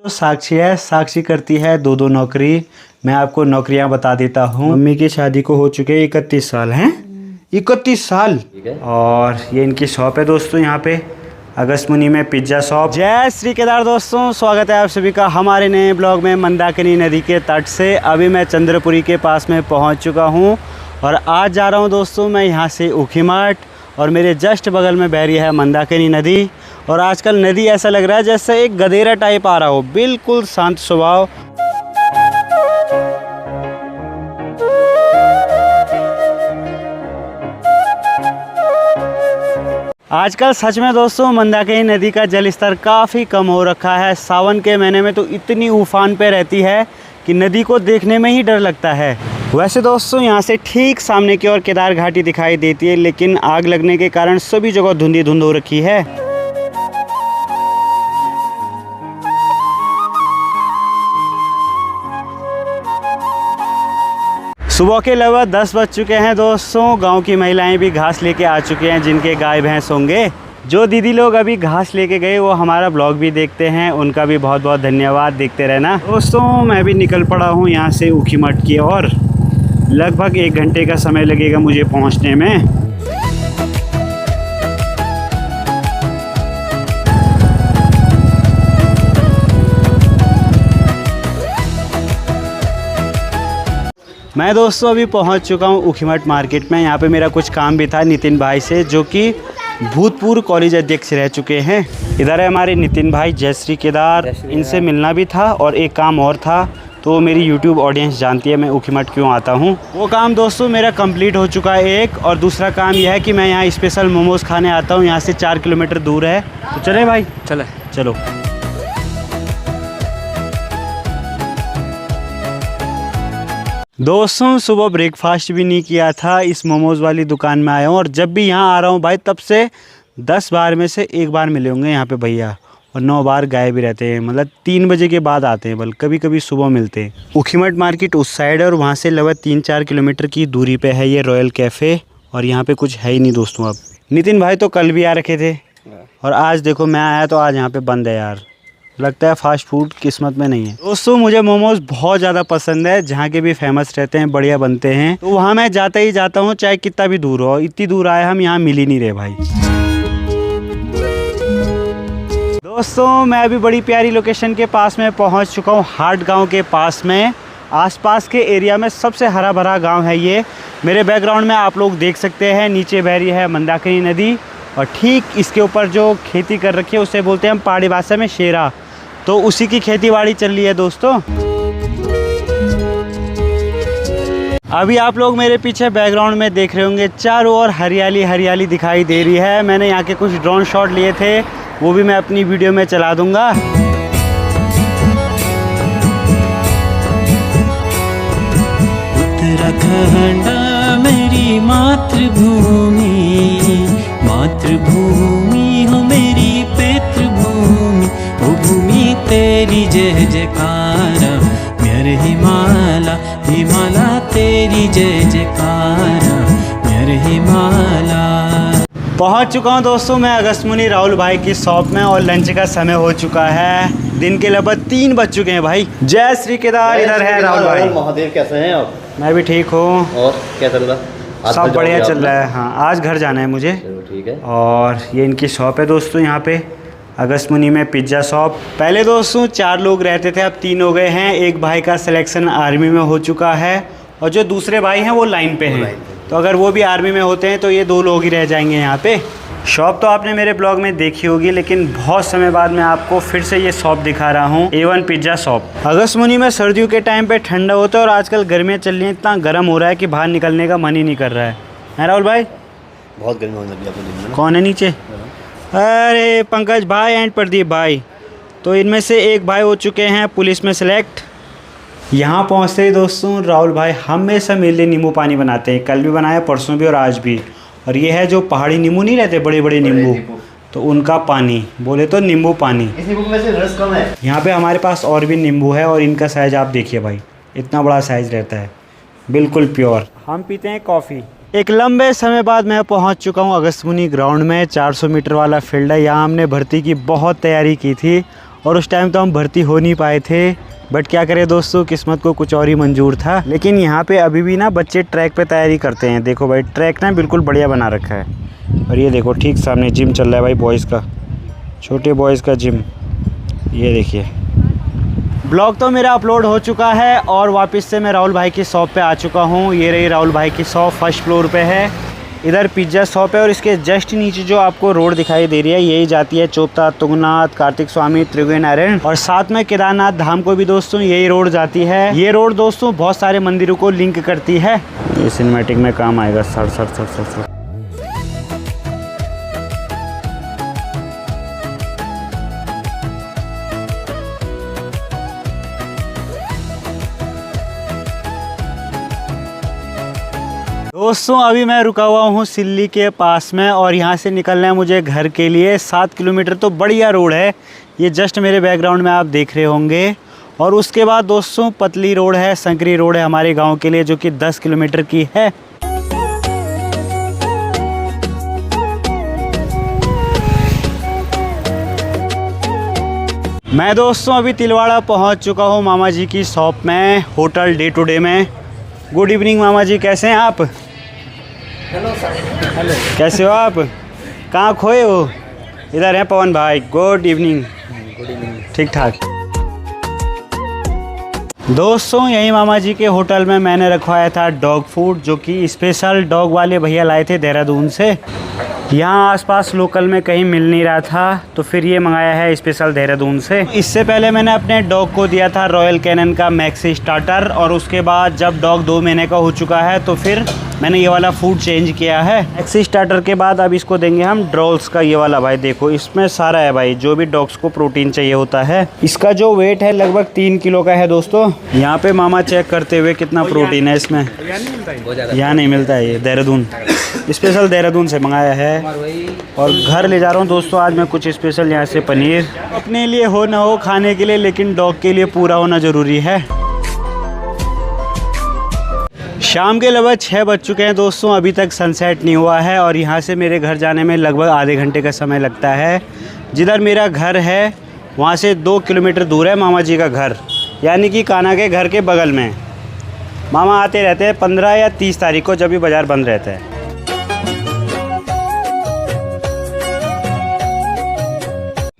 जो साक्षी है, साक्षी करती है दो दो नौकरी। मैं आपको नौकरियां बता देता हूँ। मम्मी की शादी को हो चुके 31 साल हैं। 31 साल। और ये इनकी शॉप है दोस्तों, यहाँ पे अगस्मुनी में पिज्ज़ा शॉप। जय श्री केदार दोस्तों, स्वागत है आप सभी का हमारे नए ब्लॉग में। मंदाकिनी नदी के तट से अभी मैं चंद्रपुरी के पास में पहुँच चुका हूँ और आज जा रहा हूँ दोस्तों मैं यहाँ से ऊखीमठ, और मेरे जस्ट बगल में बह रही है मंदाकिनी नदी। और आजकल नदी ऐसा लग रहा है जैसे एक गधेरा टाइप आ रहा हो, बिल्कुल शांत स्वभाव। आजकल सच में दोस्तों मंदाकिनी नदी का जल स्तर काफ़ी कम हो रखा है। सावन के महीने में तो इतनी उफान पे रहती है कि नदी को देखने में ही डर लगता है। वैसे दोस्तों यहाँ से ठीक सामने की ओर केदार घाटी दिखाई देती है, लेकिन आग लगने के कारण सभी जगह धुंधी धुंध हो रखी है। सुबह के लगभग 10 बज चुके हैं दोस्तों। गांव की महिलाएं भी घास लेके आ चुके हैं, जिनके गाय भैंस होंगे। जो दीदी लोग अभी घास लेके गए वो हमारा ब्लॉग भी देखते हैं, उनका भी बहुत बहुत धन्यवाद। देखते रहना दोस्तों। मैं भी निकल पड़ा हूँ यहाँ से ऊखीमठ की ओर। लगभग 1 घंटे का समय लगेगा मुझे पहुँचने में। मैं दोस्तों अभी पहुंच चुका हूं ऊखीमठ मार्केट में। यहाँ पे मेरा कुछ काम भी था नितिन भाई से, जो कि भूतपूर्व कॉलेज अध्यक्ष रह चुके हैं। इधर है हमारे नितिन भाई, जय श्री केदार। इनसे मिलना भी था और एक काम और था, तो मेरी यूट्यूब ऑडियंस जानती है मैं ऊखीमठ क्यों आता हूँ। वो काम दोस्तों मेरा कंप्लीट हो चुका है एक, और दूसरा काम यह है कि मैं यहाँ स्पेशल मोमोज़ खाने आता हूँ। यहाँ से 4 किलोमीटर दूर है, तो चले भाई। चलो। दोस्तों सुबह ब्रेकफास्ट भी नहीं किया था, इस मोमोज़ वाली दुकान में आया हूँ। और जब भी यहाँ आ रहा हूँ भाई, तब से 10 बार में से 1 बार मिले होंगे यहाँ पे भैया, और 9 बार गायब भी रहते हैं। मतलब 3 बजे के बाद आते हैं, बल्कि कभी कभी सुबह मिलते हैं। ऊखीमठ मार्केट उस साइड है और वहाँ से लगभग 3-4 किलोमीटर की दूरी पे है ये रॉयल कैफ़े। और यहाँ पे कुछ है ही नहीं दोस्तों। अब नितिन भाई तो कल भी आ रखे थे, और आज देखो मैं आया तो आज यहाँ पे बंद है यार। लगता है फास्ट फूड किस्मत में नहीं है। दोस्तों मुझे मोमोज़ बहुत ज़्यादा पसंद है, जहाँ के भी फेमस रहते हैं, बढ़िया बनते हैं, तो वहाँ मैं जाता ही जाता हूँ, चाहे कितना भी दूर हो। इतनी दूर आए हम, यहाँ मिल ही नहीं रहे भाई। दोस्तों मैं अभी बड़ी प्यारी लोकेशन के पास में पहुँच चुका हूँ, हाट गाँव के पास में। आसपास के एरिया में सबसे हरा भरा गाँव है ये। मेरे बैकग्राउंड में आप लोग देख सकते हैं, नीचे बह रही है मंदाकिनी नदी, और ठीक इसके ऊपर जो खेती कर रखी है उसे बोलते हैं हम पहाड़ी भाषा में शेरा। तो उसी की खेतीबाड़ी चल रही है दोस्तों। अभी आप लोग मेरे पीछे बैकग्राउंड में देख रहे होंगे, चारों ओर हरियाली हरियाली दिखाई दे रही है। मैंने यहाँ के कुछ ड्रोन शॉट लिए थे, वो भी मैं अपनी वीडियो में चला दूंगा। उत्तराखंड मेरी मातृभूमि, मातृभूमि हो मेरी पितृभूमि। ओ भूमि तेरी जय जयकारा, मेरे हिमाला हिमाला तेरी जय जयकारा, मेरे हिमाला। पहुंच चुका हूं दोस्तों मैं अगस्मुनी राहुल भाई की शॉप में, और लंच का समय हो चुका है। दिन के लगभग 3 बज चुके हैं भाई। जय श्री केदार। इधर है राहुल भाई। महादेव कैसे हैं आप? मैं भी ठीक हूँ। और क्या चल रहा? सब बढ़िया चल रहा है। हाँ आज घर जाना है मुझे। ठीक है। और ये इनकी शॉप है दोस्तों, यहाँ पे अगस्मुनी में पिज्ज़ा शॉप। पहले दोस्तों 4 लोग रहते थे, अब 3 हो गए हैं। एक भाई का सिलेक्शन आर्मी में हो चुका है, और जो दूसरे भाई हैं वो लाइन पे हैं। तो अगर वो भी आर्मी में होते हैं तो ये 2 लोग ही रह जाएंगे यहाँ पे। शॉप तो आपने मेरे ब्लॉग में देखी होगी, लेकिन बहुत समय बाद मैं आपको फिर से ये शॉप दिखा रहा हूँ, A1 पिज्ज़ा शॉप। अगस्मुनी में सर्दियों के टाइम पे ठंडा होता है, और आजकल गर्मियाँ चल रही हैं, इतना गर्म हो रहा है कि बाहर निकलने का मन ही नहीं कर रहा है राहुल भाई? बहुत गर्मी होने लगी आपको दिन। कौन है नीचे? अरे पंकज भाई एंड प्रदीप भाई। तो इनमें से एक भाई हो चुके हैं पुलिस में सेलेक्ट। यहाँ पहुँचते ही दोस्तों राहुल भाई हमेशा मेरे लिए नींबू पानी बनाते हैं। कल भी बनाया, परसों भी, और आज भी। और ये है जो पहाड़ी नींबू नहीं रहते, बड़े बड़े नींबू, तो उनका पानी बोले तो नींबू पानी। इस नींबू में से रस कम है। यहाँ पे हमारे पास और भी नींबू है, और इनका साइज़ आप देखिए भाई, इतना बड़ा साइज़ रहता है, बिल्कुल प्योर। हम पीते हैं कॉफ़ी। एक लंबे समय बाद मैं पहुंच चुका हूं अगस्मुनी ग्राउंड में। 400 मीटर वाला फील्ड है। यहाँ हमने भर्ती की बहुत तैयारी की थी, और उस टाइम तो हम भर्ती हो नहीं पाए थे, बट क्या करें दोस्तों, किस्मत को कुछ और ही मंजूर था। लेकिन यहाँ पे अभी भी ना बच्चे ट्रैक पे तैयारी करते हैं। देखो भाई ट्रैक ना बिल्कुल बढ़िया बना रखा है। और ये देखो ठीक सामने जिम चल रहा है भाई, बॉयज़ का, छोटे बॉयज़ का जिम। ये देखिए ब्लॉग तो मेरा अपलोड हो चुका है और वापस से मैं राहुल भाई की शॉप पे आ चुका हूँ। ये रही राहुल भाई की शॉप, फर्स्ट फ्लोर पे है। इधर पिज्ज़ा शॉप है और इसके जस्ट नीचे जो आपको रोड दिखाई दे रही है यही जाती है चोपता, तुंगनाथ, कार्तिक स्वामी, त्रिवेणारायण और साथ में केदारनाथ धाम को भी दोस्तों यही रोड जाती है। ये रोड दोस्तों बहुत सारे मंदिरों को लिंक करती है। ये सिनेमैटिक में काम आएगा। Sir sir sir sir sir दोस्तों अभी मैं रुका हुआ हूँ सिल्ली के पास में और यहाँ से निकलना है मुझे घर के लिए 7 किलोमीटर। तो बढ़िया रोड है ये, जस्ट मेरे बैकग्राउंड में आप देख रहे होंगे। और उसके बाद दोस्तों पतली रोड है, संकरी रोड है हमारे गांव के लिए, जो कि 10 किलोमीटर की है। मैं दोस्तों अभी तिलवाड़ा पहुँच चुका हूँ मामा जी की शॉप में, होटल डे टू डे में। गुड इवनिंग मामा जी, कैसे हैं आप? Hello sir. हेलो, कैसे हो आप? कहाँ खोए हो? इधर है पवन भाई। Good evening. Good evening. ठीक ठाक दोस्तों, यही मामा जी के होटल में मैंने रखवाया था डॉग फूड, जो कि स्पेशल डॉग वाले भैया लाए थे देहरादून से। यहाँ आसपास लोकल में कहीं मिल नहीं रहा था, तो फिर ये मंगाया है स्पेशल देहरादून से। इससे पहले मैंने अपने डॉग को दिया था रॉयल कैनन का मैक्सी स्टार्टर, और उसके बाद जब डॉग 2 महीने का हो चुका है तो फिर मैंने ये वाला फूड चेंज किया है। मैक्सी स्टार्टर के बाद अब इसको देंगे हम ड्रोल्स का ये वाला। भाई देखो इसमें सारा है भाई, जो भी डॉग्स को प्रोटीन चाहिए होता है। इसका जो वेट है लगभग 3 किलो का है दोस्तों। यहाँ पे मामा चेक करते हुए कितना प्रोटीन है इसमें। यहाँ नहीं मिलता है, ये देहरादून स्पेशल देहरादून से मंगाया है और घर ले जा रहा हूँ दोस्तों। आज मैं कुछ स्पेशल यहाँ से पनीर, अपने लिए हो ना हो खाने के लिए, लेकिन डॉग के लिए पूरा होना ज़रूरी है। शाम के लगभग 6 बज चुके हैं दोस्तों, अभी तक सनसेट नहीं हुआ है और यहाँ से मेरे घर जाने में लगभग आधे घंटे का समय लगता है। जिधर मेरा घर है वहाँ से 2 किलोमीटर दूर है मामा जी का घर, यानी कि कान्हा के घर के बगल में। मामा आते रहते हैं 15 या 30 तारीख को, जब भी बाज़ार बंद रहता है।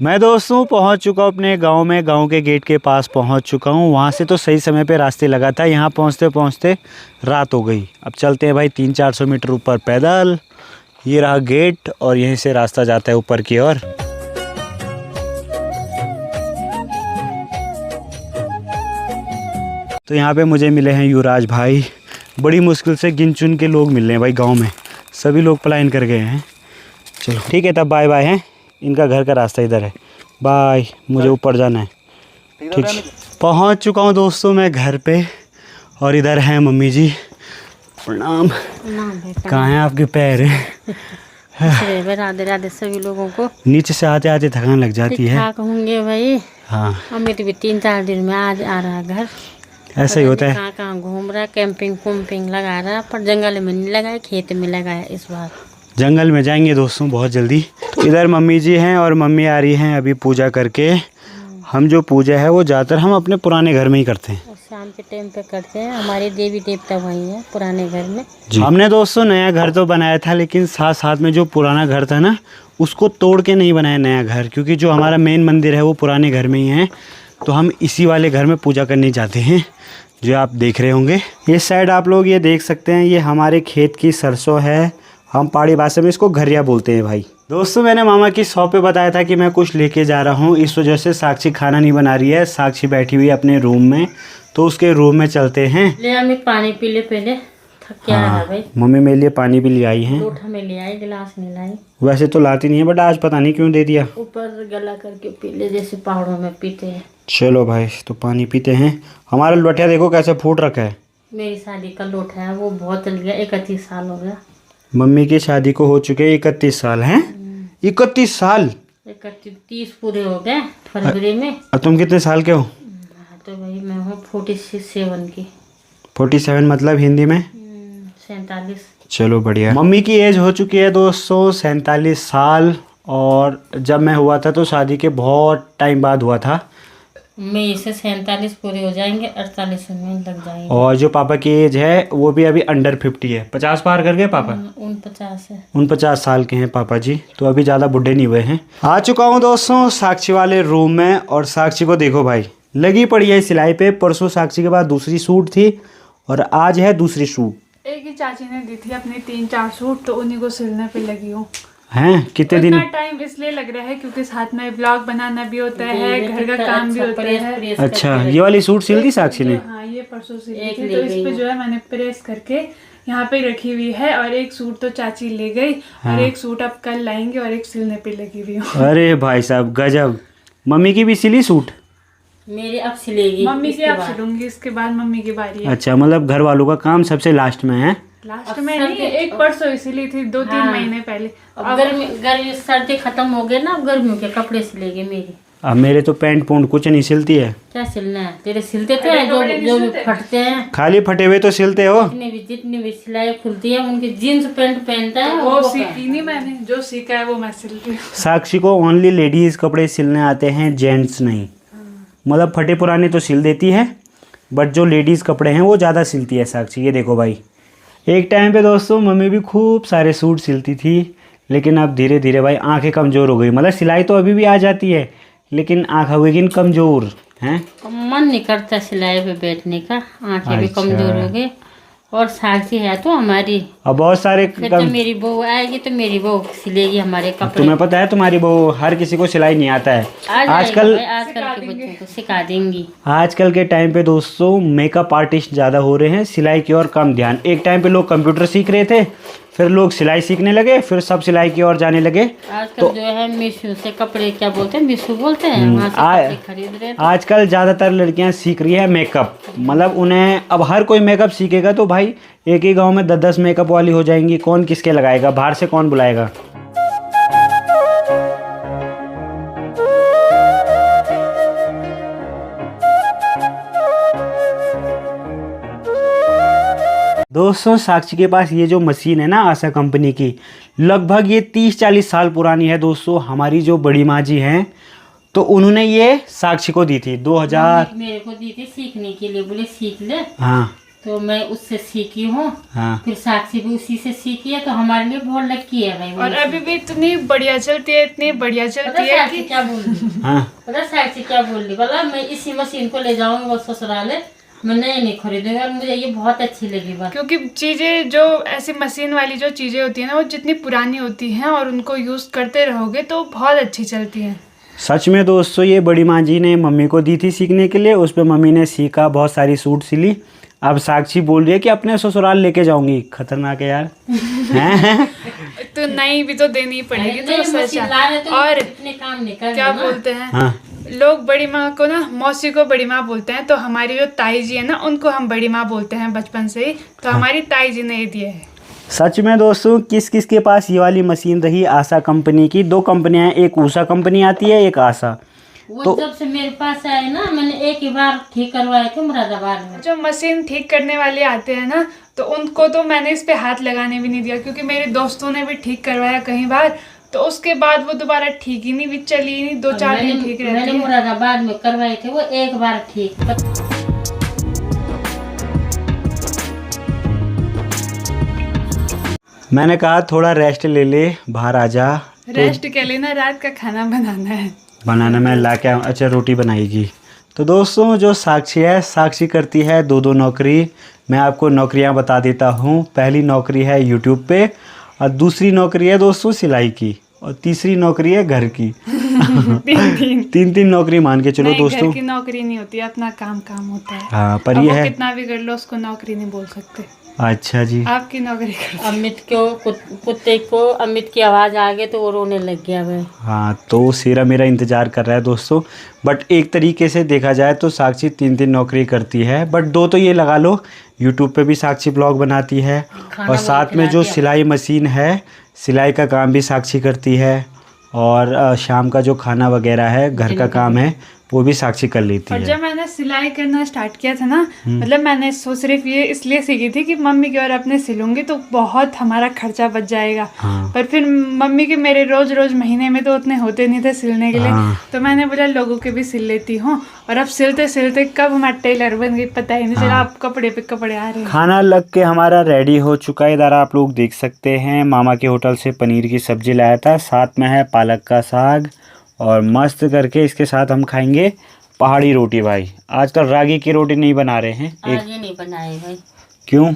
मैं दोस्तों पहुंच चुका हूं अपने गांव में, गांव के गेट के पास पहुंच चुका हूं। वहां से तो सही समय पे रास्ते लगा था, यहां पहुंचते पहुंचते रात हो गई। अब चलते हैं भाई 300-400 मीटर ऊपर पैदल। ये रहा गेट और यहीं से रास्ता जाता है ऊपर की ओर। तो यहाँ पे मुझे मिले हैं युवराज भाई। बड़ी मुश्किल से गिन चुन के लोग मिल रहे हैं भाई गाँव में, सभी लोग पलायन कर गए हैं। चलो ठीक है, तब बाय बाय हैं। इनका घर का रास्ता इधर है, बाय। मुझे ऊपर जाना है। ठीक, पहुंच चुका हूं दोस्तों मैं घर पे और इधर हैं मम्मी जी। प्रणाम। कहाँ हैं आपके पैर? राधे राधे सभी लोगों को। नीचे से आते आते थकान लग जाती है। ठीक होंगे भाई। हाँ, अमित भी 3-4 दिन में आज आ रहा घर। ऐसा ही होता है। कहाँ कहाँ घूम रहा, कैंपिंग लगा रहा, पर जंगल में नहीं लगाया, खेत में लगाया इस बार। जंगल में जाएंगे दोस्तों बहुत जल्दी। तो इधर मम्मी जी हैं और मम्मी आ रही हैं अभी पूजा करके। हम जो पूजा है वो ज़्यादातर हम अपने पुराने घर में ही करते हैं, शाम के टाइम पे करते हैं। हमारे देवी देवता वहीं हैं पुराने घर में जी। हमने दोस्तों नया घर तो बनाया था, लेकिन साथ साथ में जो पुराना घर था ना उसको तोड़ के नहीं बनाया नया घर, क्योंकि जो हमारा मेन मंदिर है वो पुराने घर में ही है। तो हम इसी वाले घर में पूजा करने जाते हैं, जो आप देख रहे होंगे। इस साइड आप लोग ये देख सकते हैं, ये हमारे खेत की सरसों है। हम पहाड़ी भाषा में इसको घरिया बोलते हैं भाई। दोस्तों मैंने मामा की शॉप पे बताया था कि मैं कुछ लेके जा रहा हूँ, इस वजह से साक्षी खाना नहीं बना रही है। साक्षी बैठी हुई है अपने रूम में, तो उसके रूम में चलते हैं। ले हमें पानी पी ले पहले, थक क्या रहा भाई। मम्मी मेरे लिए पानी भी ले आई हैं। लोटा में ले आई, गिलास नहीं लाई। वैसे तो लाती नहीं है, बट आज पता नहीं क्यों दे दिया। ऊपर गला करके पी ले, जैसे पहाड़ों में पीते हैं। चलो भाई तो पानी पीते हैं। हमारा लोटिया देखो कैसे फूट रखा है। मेरी शादी का लोटा है, वो बहुत जल गया, 31 साल हो गया। मम्मी की शादी को हो चुके 31 साल हैं। 31 साल? 30 पूरे हो गए फरवरी में। अब तुम कितने साल के हो? तो भाई मैं हूँ 47 की। 47 मतलब हिंदी में? 47। चलो बढ़िया। मम्मी की एज हो चुकी है दोस्तों 47 साल और जब मैं हुआ था तो शादी के बहुत टाइम बाद हुआ था। मई से 47 पूरे हो जाएंगे, 48 में लग जाएंगे। और जो पापा की एज है वो भी अभी अंडर 50 है। 50 पार कर गए पापा? 49 है। 49 साल के हैं पापा जी, तो अभी ज़्यादा बुढ़े नहीं हुए हैं। आ चुका हूँ दोस्तों साक्षी वाले रूम में, और साक्षी को देखो भाई लगी पड़ी है सिलाई पे। परसों साक्षी के पास दूसरी सूट थी और आज है दूसरी सूट। एक ही चाची ने दी थी अपने 3-4 सूट, तो उन्हीं को सिलने पे लगी हूँ। हैं कितने दिन? इतना टाइम इसलिए लग रहा है क्योंकि साथ में व्लॉग बनाना भी होता है, घर का काम भी होता है। अच्छा, ये वाली सूट सिल दी साक्षी ने? हाँ, ये परसों सिली थी, तो इस पे जो है मैंने प्रेस करके यहाँ पे रखी हुई है। और एक सूट तो चाची ले गई, और एक सूट अब कल लाएंगे, और एक सिलने पे लगी हुई हूँ। अरे भाई साहब गजब। मम्मी की भी सिली सूट? मेरी अब सिलेगी, मम्मी की अब सिलूंगी, इसके बाद मम्मी की बारी है। अच्छा, मतलब घर वालों का काम सबसे लास्ट में है? लास्ट में नहीं, एक परसों इसीलिए थी 2-3 महीने पहले। अब गर्मी सर्दी खत्म हो गए ना, अब गर्मियों के कपड़े सिलेंगे मेरी। अब मेरे तो पैंट पूंट कुछ नहीं सिलती है। क्या सिलना है? तेरे सिलते थे जो भी फटते हैं, खाली फटे हुए तो सिलते हो। जितनी भी सिलाई खुलती है उनकी जीन्स पैंट पहनता है, वो सीखी नहीं मैंने, जो सीखा है वो मैं सिलती हूँ। साक्षी को ओनली लेडीज कपड़े सिलने आते हैं, जेंट्स नहीं। मतलब फटे पुराने तो सिल देती है, बट जो लेडीज़ कपड़े हैं वो ज़्यादा सिलती है साक्षी। ये देखो भाई, एक टाइम पे दोस्तों मम्मी भी खूब सारे सूट सिलती थी, लेकिन अब धीरे धीरे भाई आंखें कमज़ोर हो गई। मतलब सिलाई तो अभी भी आ जाती है, लेकिन आँख हो गई कमज़ोर हैं। मन नहीं करता सिलाई पे बैठने का, आंखें भी कमज़ोर हो गई। और साक्षी है तो हमारी, अब बहुत सारे फिर तो मेरी बहू आएगी तो मेरी बहू सिलेगी हमारे कपड़े। तुम्हें पता है तुम्हारी बहू, हर किसी को सिलाई नहीं आता है आजकल। आजकल के बच्चों को सिखा देंगी। आजकल के टाइम पे दोस्तों मेकअप आर्टिस्ट ज़्यादा हो रहे हैं, सिलाई की ओर कम ध्यान। एक टाइम पे लोग कंप्यूटर सीख रहे थे, फिर लोग सिलाई सीखने लगे, फिर सब सिलाई की ओर जाने लगे। आजकल तो जो है मीशो से कपड़े, क्या बोलते हैं, मीशो बोलते हैं, वहाँ से कपड़े खरीद रहे हैं। आजकल ज़्यादातर लड़कियां सीख रही है मेकअप। मतलब उन्हें अब हर कोई मेकअप सीखेगा तो भाई एक ही गांव में 10-10 मेकअप वाली हो जाएंगी। कौन किसके लगाएगा, बाहर से कौन बुलाएगा। दोस्तों साक्षी के पास ये जो मशीन है ना आशा कंपनी की, लगभग ये 30-40 साल पुरानी है दोस्तों। हमारी जो बड़ी माँ जी हैं तो उन्होंने ये साक्षी को दी थी 2000। मेरे को दी थी सीखने के लिए, बोले सीख ले। हाँ, तो मैं उससे सीखी हूँ। हाँ। फिर साक्षी भी उसी से सीखी है, तो हमारे लिए बहुत लकी है भाई। और अभी भी इतनी बढ़िया चलती है, इतनी बढ़िया चलती है कि क्या बोल रही, हाँ। पता साक्षी क्या बोल रही, बोला मैं इसी मशीन को ले जाऊंगी ससुराल, मैं नहीं खरीदूंगी, और मुझे ये बहुत अच्छी लगी बात। क्योंकि चीजें जो ऐसी मशीन वाली जो चीजें होती है ना, वो जितनी पुरानी होती हैं और उनको यूज करते रहोगे तो बहुत अच्छी चलती हैं। सच में दोस्तों, ये बड़ी माँ जी ने मम्मी को दी थी सीखने के लिए, उस पर मम्मी ने सीखा, बहुत सारी सूट सिली। अब साक्षी बोल रही है कि अपने ससुराल लेके जाऊंगी। खतरनाक है यार। हैं? तो नहीं भी तो देनी पड़ेगी। तो सच है। और इतने काम नहीं कर, क्या बोलते हैं, हाँ। लोग बड़ी माँ को ना, मौसी को बड़ी माँ बोलते हैं, तो हमारी जो ताई जी है ना, उनको हम बड़ी माँ बोलते हैं बचपन से ही। तो हमारी ताई जी ने ये दिया है। सच में दोस्तों, किस किस के पास ये वाली मशीन रही आशा कंपनी की? 2 कंपनियां हैं, एक उषा कंपनी आती है, एक आशा। वो तो जब से मेरे पास आए ना, मैंने एक ही बार ठीक करवाए थे मुरादाबाद में। जो मशीन ठीक करने वाले आते हैं ना, तो उनको तो मैंने इस पे हाथ लगाने भी नहीं दिया, क्योंकि मेरे दोस्तों ने भी ठीक करवाया कई बार, तो उसके बाद वो दोबारा ठीक ही नहीं भी चली ही नहीं, 2-4 दिन ठीक रहती है। मैंने मुरादाबाद में करवाए थे, वो एक बार ठीक। मैंने कहा थोड़ा रेस्ट ले ले, बाहर आ जा। रेस्ट के लिए ना रात का खाना बनाना है। बनाना मैं ला के आऊँ। अच्छा, रोटी बनाएगी। तो दोस्तों जो साक्षी है, साक्षी करती है 2-2 नौकरी। मैं आपको नौकरियां बता देता हूँ। पहली नौकरी है यूट्यूब पे, और दूसरी नौकरी है दोस्तों सिलाई की, और तीसरी नौकरी है घर की। 3-3 नौकरी मान के चलो दोस्तों। घर की नौकरी नहीं होती, अपना काम होता है। हाँ, पर अब ये वो है, कितना भी कर लो उसको नौकरी नहीं बोल सकते। अच्छा जी। आपकी नौकरी कर। अमित को कुत्ते को अमित की आवाज़ आ गई तो वो रोने लग गया भाई। हाँ, तो शेरा मेरा इंतज़ार कर रहा है दोस्तों। बट एक तरीके से देखा जाए तो साक्षी 3-3 नौकरी करती है, बट 2 तो ये लगा लो, यूट्यूब पे भी साक्षी ब्लॉग बनाती है, और साथ में जो सिलाई मशीन है, सिलाई का काम भी साक्षी करती है, और शाम का जो खाना वगैरह है, घर का काम है, वो भी साक्षी कर लेती और है। जब मैंने सिलाई करना स्टार्ट किया था ना, मतलब मैंने सिर्फ ये इसलिए सीखी थी कि मम्मी की और अपने सिलूंगी तो बहुत हमारा खर्चा बच जाएगा। हाँ। पर फिर मम्मी के मेरे रोज रोज महीने में तो उतने होते नहीं थे सिलने के लिए। हाँ। तो मैंने बोला लोगों के भी सिल लेती हूँ, और अब सिलते सिलते कब हमारा टेलर बन गई पता ही नहीं चला। अब कपड़े पे कपड़े आ रहे हैं। खाना लग के हमारा रेडी हो चुका है। इधर आप लोग देख सकते हैं मामा के होटल से पनीर की सब्जी लाया था, साथ में है पालक का साग, और मस्त करके इसके साथ हम खाएंगे पहाड़ी रोटी। भाई आजकल रागी की रोटी नहीं बना रहे हैं। आज ये नहीं बनाए भाई, क्यों?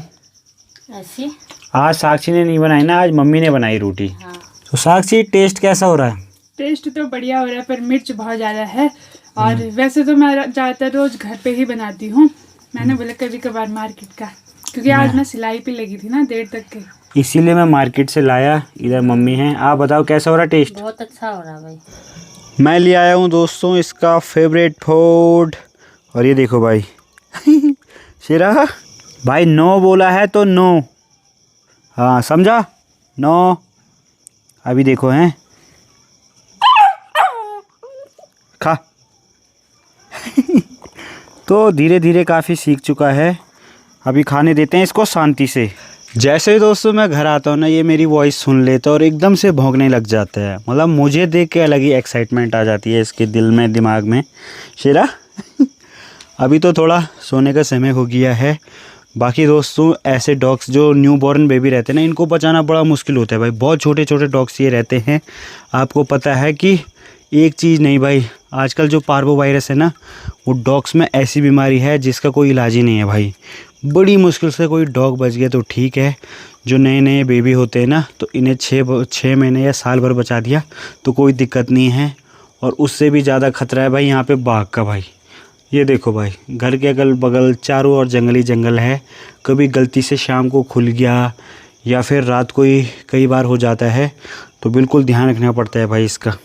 ऐसी। आज साक्षी ने नहीं बनाई ना, आज मम्मी ने बनाई रोटी। हाँ। तो साक्षी टेस्ट कैसा हो रहा है? टेस्ट तो बढ़िया हो रहा है, पर मिर्च बहुत ज़्यादा है। और वैसे तो मैं ज़्यादातर रोज घर पे ही बनाती हूँ। मैंने बोला कभी कभार मार्केट का, क्योंकि आज मैं सिलाई पे लगी थी ना देर तक के, इसीलिए मैं मार्केट से लाया। इधर मम्मी है। आप बताओ कैसा हो रहा टेस्ट? बहुत अच्छा हो रहा भाई। मैं ले आया हूँ दोस्तों इसका फेवरेट फूड, और ये देखो भाई शेरा भाई, नो बोला है तो नो, हाँ समझा? नो। अभी देखो हैं, खा तो धीरे धीरे काफ़ी सीख चुका है। अभी खाने देते हैं इसको शांति से। जैसे ही दोस्तों मैं घर आता हूँ ना, ये मेरी वॉइस सुन लेता है और एकदम से भौंकने लग जाता है। मतलब मुझे देख के अलग ही एक्साइटमेंट आ जाती है इसके दिल में, दिमाग में। शेरा अभी तो थोड़ा सोने का समय हो गया है। बाकी दोस्तों ऐसे डॉग्स जो न्यू बॉर्न बेबी रहते हैं ना, इनको बचाना बड़ा मुश्किल होता है भाई। बहुत छोटे छोटे डॉग्स ये रहते हैं। आपको पता है कि एक चीज़ नहीं भाई, आजकल जो पार्वो वायरस है ना, वो डॉग्स में ऐसी बीमारी है जिसका कोई इलाज ही नहीं है भाई। बड़ी मुश्किल से कोई डॉग बच गया तो ठीक है। जो नए नए बेबी होते हैं ना, तो इन्हें 6 महीने या साल भर बचा दिया तो कोई दिक्कत नहीं है। और उससे भी ज़्यादा खतरा है भाई यहाँ पे बाघ का। भाई ये देखो भाई, घर के अगल बगल चारों ओर जंगली जंगल है। कभी गलती से शाम को खुल गया या फिर रात को ही कई बार हो जाता है, तो बिल्कुल ध्यान रखना पड़ता है भाई इसका।